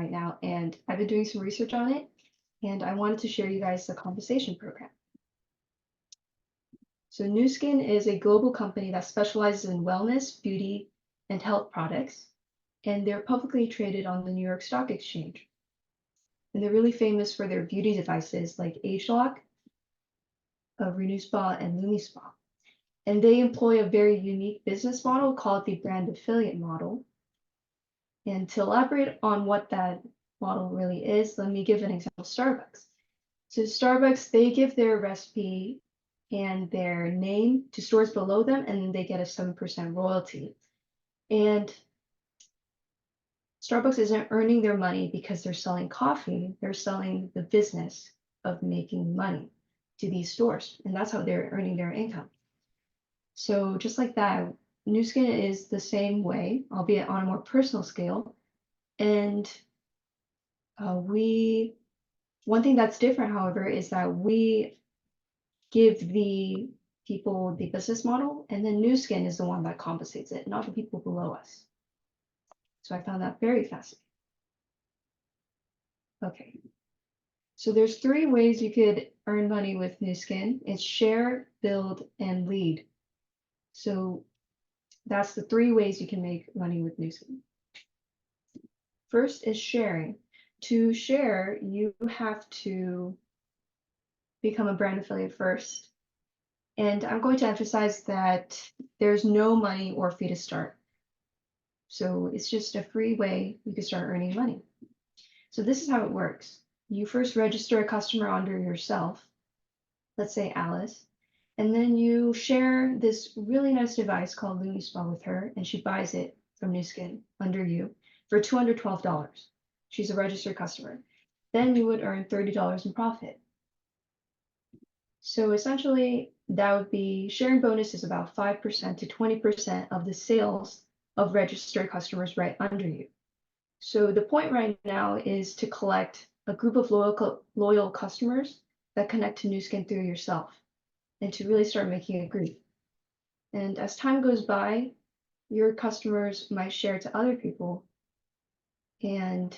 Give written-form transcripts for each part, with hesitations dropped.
right now, and I've been doing some research on it, and I wanted to share you guys the compensation program. So Nu Skin is a global company that specializes in wellness, beauty, and health products, and they're publicly traded on the New York Stock Exchange. And they're really famous for their beauty devices like ageLOC, Renew Spa, and Lumi Spa. And they employ a very unique business model called the brand affiliate model. And to elaborate on what that model really is, let me give an example: Starbucks. So Starbucks, they give their recipe and their name to stores below them, and then they get a 7% royalty. And Starbucks isn't earning their money because they're selling coffee, they're selling the business of making money to these stores, and that's how they're earning their income. So just like that, Nu Skin is the same way, albeit on a more personal scale. And one thing that's different, however, is that we give the people the business model, and then Nu Skin is the one that compensates it, not the people below us. So I found that very fascinating. Okay, so there's 3 ways you could earn money with Nu Skin. It's share, build, and lead. So that's the 3 ways you can make money with Nu Skin. First is sharing. To share, you have to become a brand affiliate first. And I'm going to emphasize that there's no money or fee to start. So it's just a free way you can start earning money. So this is how it works. You first register a customer under yourself, let's say Alice, and then you share this really nice device called Lumi Spa with her, and she buys it from Nu Skin under you for $212. She's a registered customer. Then you would earn $30 in profit. So essentially, that would be sharing bonus is about 5% to 20% of the sales of registered customers right under you. So the point right now is to collect a group of loyal customers that connect to Nu Skin through yourself, and to really start making a group. And as time goes by, your customers might share to other people. And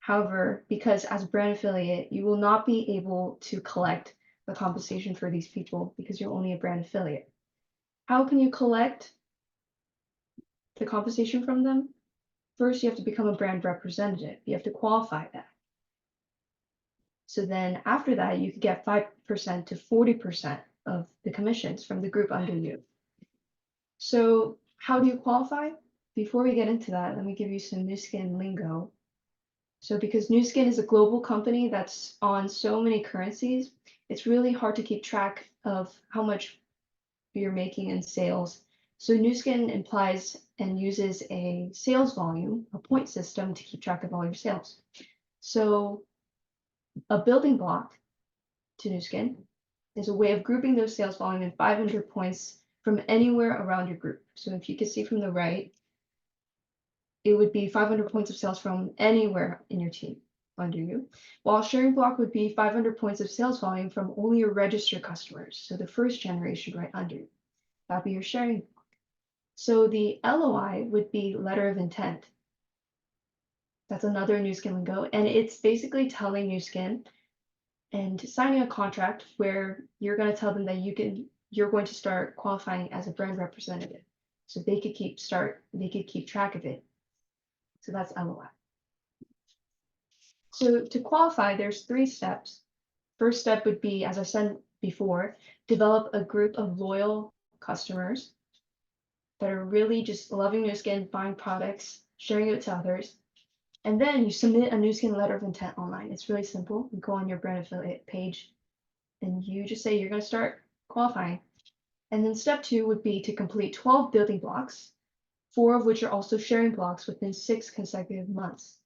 however, because as a brand affiliate, you will not be able to collect the compensation for these people because you're only a brand affiliate. How can you collect the compensation from them? First, you have to become a brand representative. You have to qualify that. So then after that, you could get 5% to 40% of the commissions from the group under you. So how do you qualify? Before we get into that, let me give you some Nu Skin lingo. So because Nu Skin is a global company that's on so many currencies, it's really hard to keep track of how much you're making in sales. So Nu Skin implies and uses a sales volume, a point system, to keep track of all your sales. So a building block to Nu Skin is a way of grouping those sales volume in 500 points from anywhere around your group. So if you can see from the right, it would be 500 points of sales from anywhere in your team under you, while sharing block would be 500 points of sales volume from only your registered customers, so the first generation right under you. That'd be your sharing block. So the LOI would be letter of intent. That's another Nu Skin lingo, and it's basically telling Nu Skin and signing a contract where you're going to tell them that you're going to start qualifying as a brand representative, so they could keep track of it. So that's LOI. So to qualify, there's 3 steps. First step would be, as I said before, develop a group of loyal customers that are really just loving Nu Skin, buying products, sharing it to others. And then you submit a Nu Skin letter of intent online. It's really simple. You go on your brand affiliate page and you just say you're going to start qualifying. And then step 2 would be to complete 12 building blocks, 4 of which are also sharing blocks within 6 consecutive months.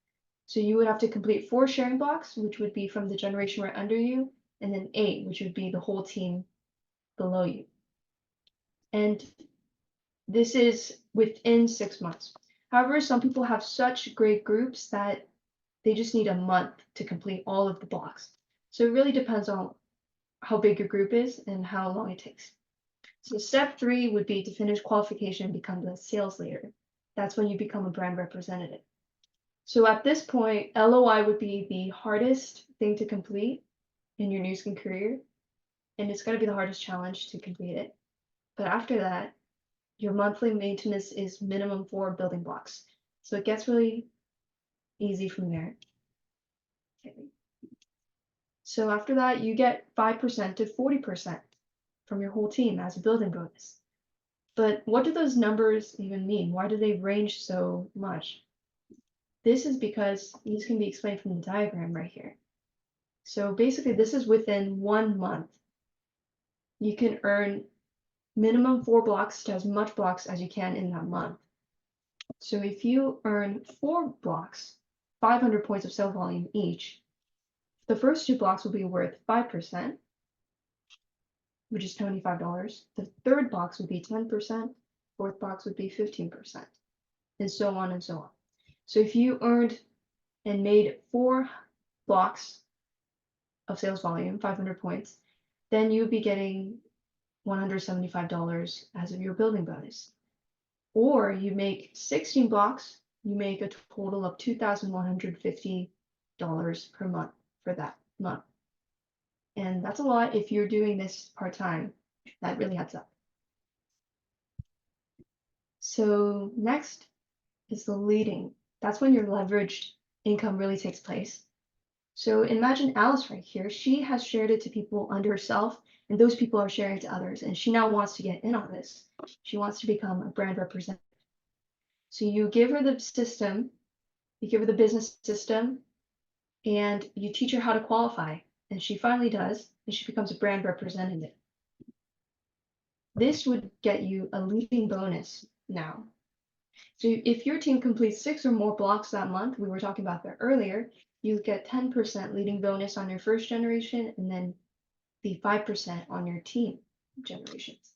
So you would have to complete 4 sharing blocks, which would be from the generation right under you, and then 8, which would be the whole team below you. And this is within 6 months. However, some people have such great groups that they just need a month to complete all of the blocks. So it really depends on how big your group is and how long it takes. So step 3 would be to finish qualification and become the sales leader. That's when you become a brand representative. So at this point, LOI would be the hardest thing to complete in your new skin career, and it's going to be the hardest challenge to complete it. But after that, your monthly maintenance is minimum 4 building blocks. So it gets really easy from there. Okay. So after that, you get 5% to 40% from your whole team as a building bonus. But what do those numbers even mean? Why do they range so much? This is because these can be explained from the diagram right here. So basically, this is within 1 month. You can earn minimum 4 blocks to as much blocks as you can in that month. So if you earn 4 blocks, 500 points of sale volume each, the first 2 blocks will be worth 5%, which is $25. The third box would be 10%, fourth box would be 15%, and so on and so on. So if you earned and made 4 blocks of sales volume, 500 points, then you'd be getting $175 as of your building bonus. Or you make 16 blocks, you make a total of $2,150 per month for that month. And that's a lot if you're doing this part-time. That really adds up. So next is the leading. That's when your leveraged income really takes place. So imagine Alice right here. She has shared it to people under herself, and those people are sharing it to others. And she now wants to get in on this. She wants to become a brand representative. So you give her the system, you give her the business system, and you teach her how to qualify. And she finally does, and she becomes a brand representative. This would get you a leading bonus now. So if your team completes 6 or more blocks that month, we were talking about that earlier, you get 10% leading bonus on your first generation and then the 5% on your team generations.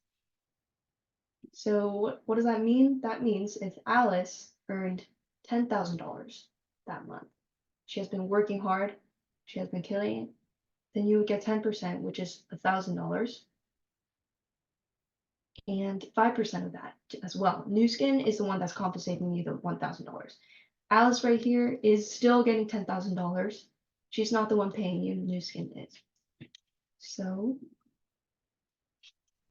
So what does that mean? That means if Alice earned $10,000 that month, she has been working hard, she has been killing it, then you would get 10%, which is $1,000. And 5% of that as well. New Skin is the one that's compensating you the $1,000. Alice right here is still getting $10,000. She's not the one paying you, New Skin is. So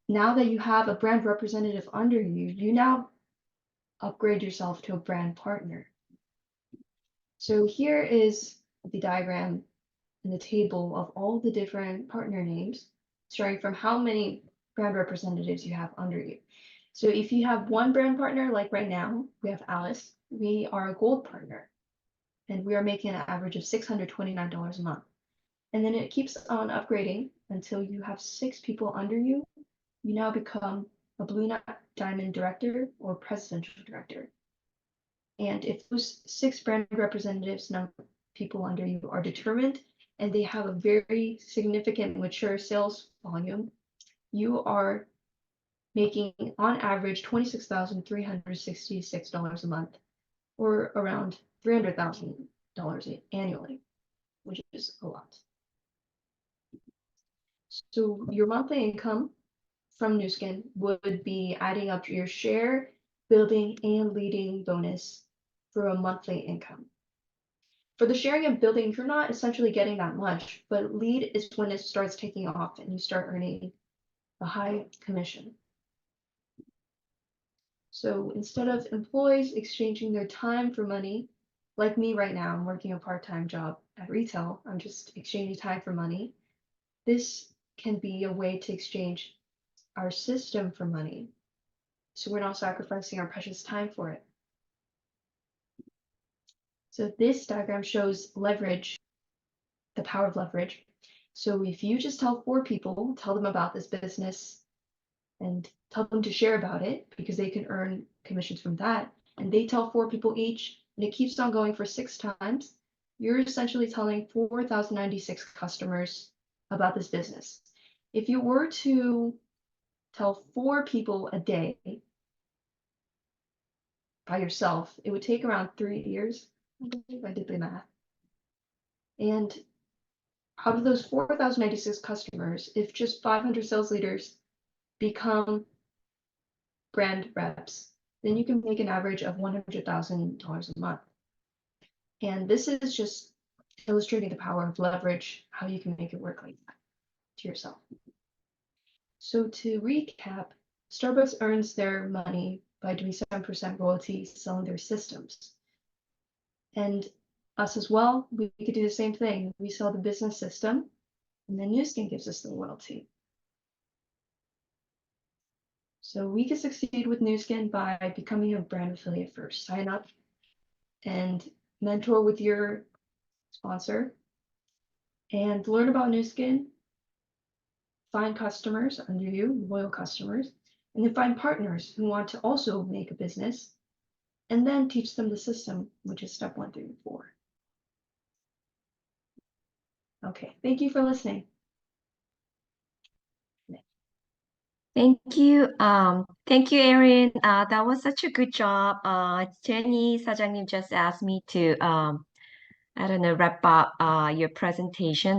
now that you have a brand representative under you, you now upgrade yourself to a brand partner. So here is the diagram and the table of all the different partner names, starting from how many brand representatives you have under you. So if you have one brand partner, like right now, we have Alice, we are a gold partner, and we are making an average of $629 a month. And then it keeps on upgrading until you have 6 people under you. You now become a blue diamond director or presidential director. And if those 6 brand representatives, people under you are determined and they have a very significant mature sales volume, you are making on average $26,366 a month, or around $300,000 annually, which is a lot. So your monthly income from New Skin would be adding up your share, building, and leading bonus for a monthly income. For the sharing and building, you're not essentially getting that much, but lead is when it starts taking off and you start earning a high commission. So instead of employees exchanging their time for money, like me right now, I'm working a part-time job at retail, I'm just exchanging time for money. This can be a way to exchange our system for money. So we're not sacrificing our precious time for it. So this diagram shows leverage, the power of leverage. So if you just tell 4 people, tell them about this business and tell them to share about it because they can earn commissions from that, and they tell 4 people each, and it keeps on going for 6 times, you're essentially telling 4,096 customers about this business. If you were to tell 4 people a day by yourself, it would take around 3 years. I believe I did the math. And out of those 4,096 customers, if just 500 sales leaders become brand reps, then you can make an average of $100,000 a month. And this is just illustrating the power of leverage, how you can make it work like that to yourself. So to recap, Starbucks earns their money by doing 7% royalties selling their systems. And us as well, we could do the same thing. We sell the business system, and then Nu Skin gives us the royalty. So we can succeed with Nu Skin by becoming a brand affiliate first. Sign up and mentor with your sponsor and learn about Nu Skin, find customers under you, loyal customers, and then find partners who want to also make a business, and then teach them the system, which is step 1 through 4. Okay, thank you for listening. Thank you, Erin. That was such a good job. Jenny 사장님 just asked me to, I don't know, wrap up your presentation.